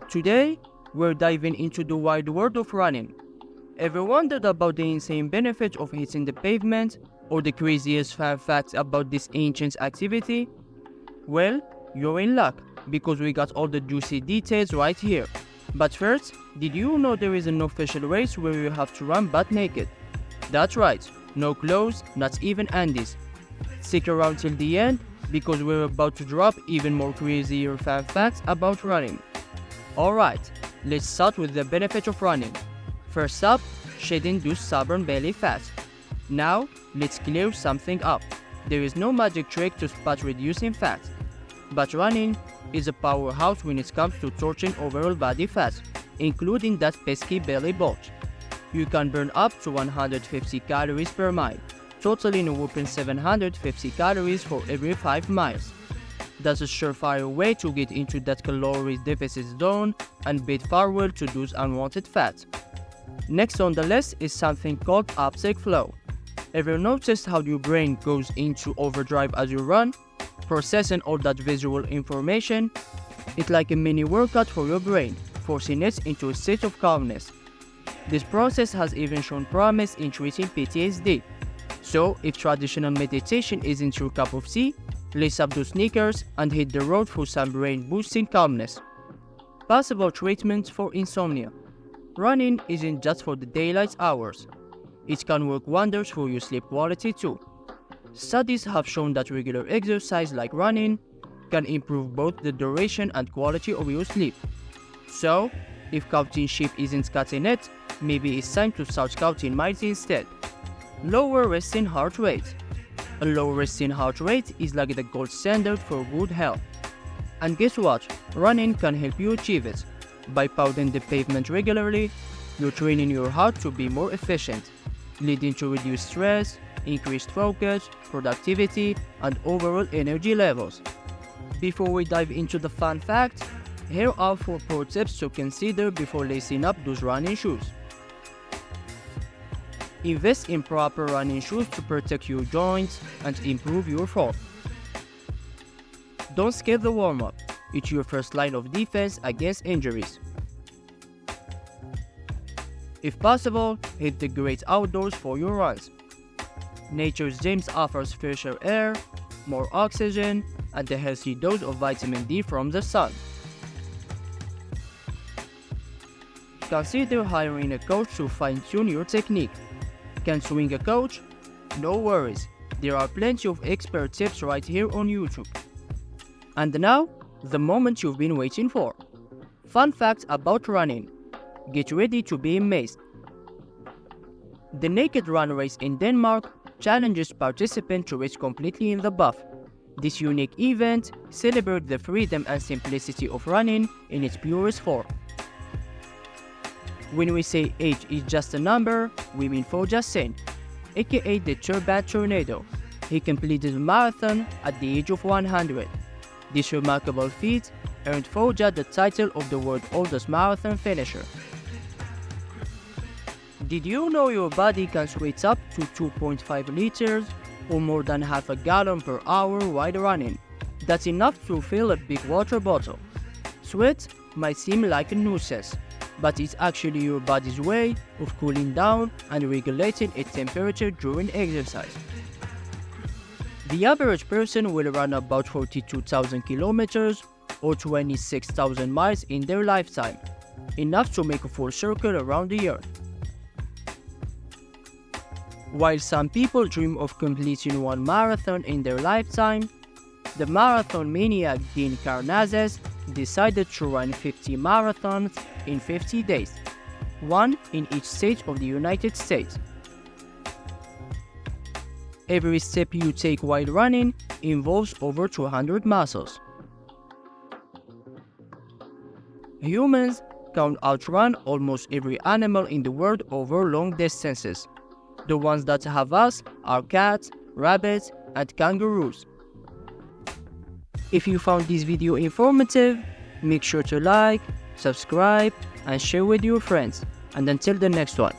Today, we're diving into the wide world of running. Ever wondered about the insane benefits of hitting the pavement or the craziest fun facts about this ancient activity? Well, you're in luck because we got all the juicy details right here. But first, did you know there is an official race where you have to run butt naked? That's right, no clothes, not even undies. Stick around till the end because we're about to drop even more crazier fun facts about running. Alright, let's start with the benefit of running. First up, shedding those stubborn belly fat. Now, let's clear something up. There is no magic trick to spot reducing fat. But running is a powerhouse when it comes to torching overall body fat, including that pesky belly bulge. You can burn up to 150 calories per mile, totaling a whopping 750 calories for every 5 miles. That's a surefire way to get into that calorie deficit zone and beat farewell to those unwanted fat. Next on the list is something called uptake flow. Ever noticed how your brain goes into overdrive as you run, processing all that visual information? It's like a mini workout for your brain, forcing it into a state of calmness. This process has even shown promise in treating PTSD. So, if traditional meditation isn't your cup of tea, lace up those sneakers and hit the road for some brain-boosting calmness. Possible treatments for insomnia. Running isn't just for the daylight hours. It can work wonders for your sleep quality too. Studies have shown that regular exercise like running can improve both the duration and quality of your sleep. So, if counting sheep isn't cutting it, maybe it's time to start counting miles instead. Lower resting heart rate. A low resting heart rate is like the gold standard for good health. And guess what? Running can help you achieve it. By pounding the pavement regularly, you're training your heart to be more efficient, leading to reduced stress, increased focus, productivity, and overall energy levels. Before we dive into the fun facts, here are 4 pro tips to consider before lacing up those running shoes. Invest in proper running shoes to protect your joints and improve your form. Don't skip the warm-up. It's your first line of defense against injuries. If possible, hit the great outdoors for your runs. Nature's gyms offers fresher air, more oxygen, and a healthy dose of vitamin D from the sun. Consider hiring a coach to fine-tune your technique. Can't swing a coach? No worries, there are plenty of expert tips right here on YouTube. And now, the moment you've been waiting for. Fun facts about running. Get ready to be amazed. The Naked Run race in Denmark challenges participants to race completely in the buff. This unique event celebrates the freedom and simplicity of running in its purest form. When we say age is just a number, we mean Foja Sen, aka the Turban Tornado. He completed a marathon at the age of 100. This remarkable feat earned Foja the title of the world's oldest marathon finisher. Did you know your body can sweat up to 2.5 liters or more than half a gallon per hour while running? That's enough to fill a big water bottle. Sweat might seem like a nuisance, but it's actually your body's way of cooling down and regulating its temperature during exercise. The average person will run about 42,000 kilometers or 26,000 miles in their lifetime, enough to make a full circle around the earth. While some people dream of completing one marathon in their lifetime, the marathon maniac Dean Karnazes decided to run 50 marathons in 50 days, one in each state of the United States. Every step you take while running involves over 200 muscles. Humans can outrun almost every animal in the world over long distances. The ones that have us are cats, rabbits, and kangaroos. If you found this video informative, make sure to like, subscribe, and share with your friends. And until the next one.